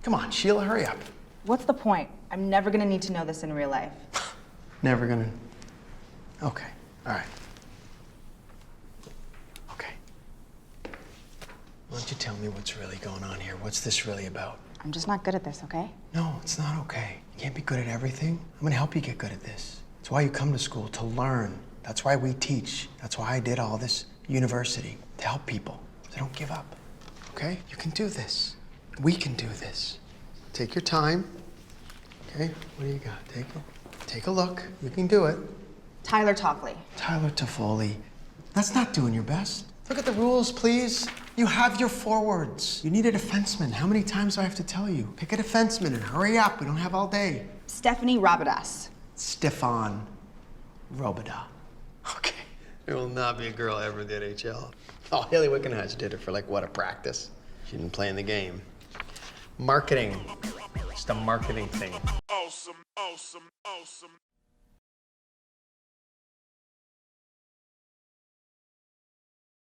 Come on, Sheila, hurry up. What's the point? I'm never gonna need to know this in real life. Never gonna. Okay, all right. Okay. Why don't you tell me what's really going on here? What's this really about? I'm just not good at this, okay? No, it's not okay. You can't be good at everything. I'm gonna help you get good at this. It's why you come to school, to learn. That's why we teach. That's why I did all this university, to help people. So don't give up, okay? You can do this. We can do this. Take your time, okay? What do you got? Take a look. You can do it. Tyler Toffoli. Tyler Toffoli. That's not doing your best. Look at the rules, please. You have your forwards. You need a defenseman. How many times do I have to tell you? Pick a defenseman and hurry up. We don't have all day. Stephanie Rabidas. Stefan Robida. Okay. There will not be a girl ever in the NHL. Oh, Haley Wickenheiser did it for like, what, a practice? She didn't play in the game. Marketing. Just a marketing thing. Awesome, awesome, awesome.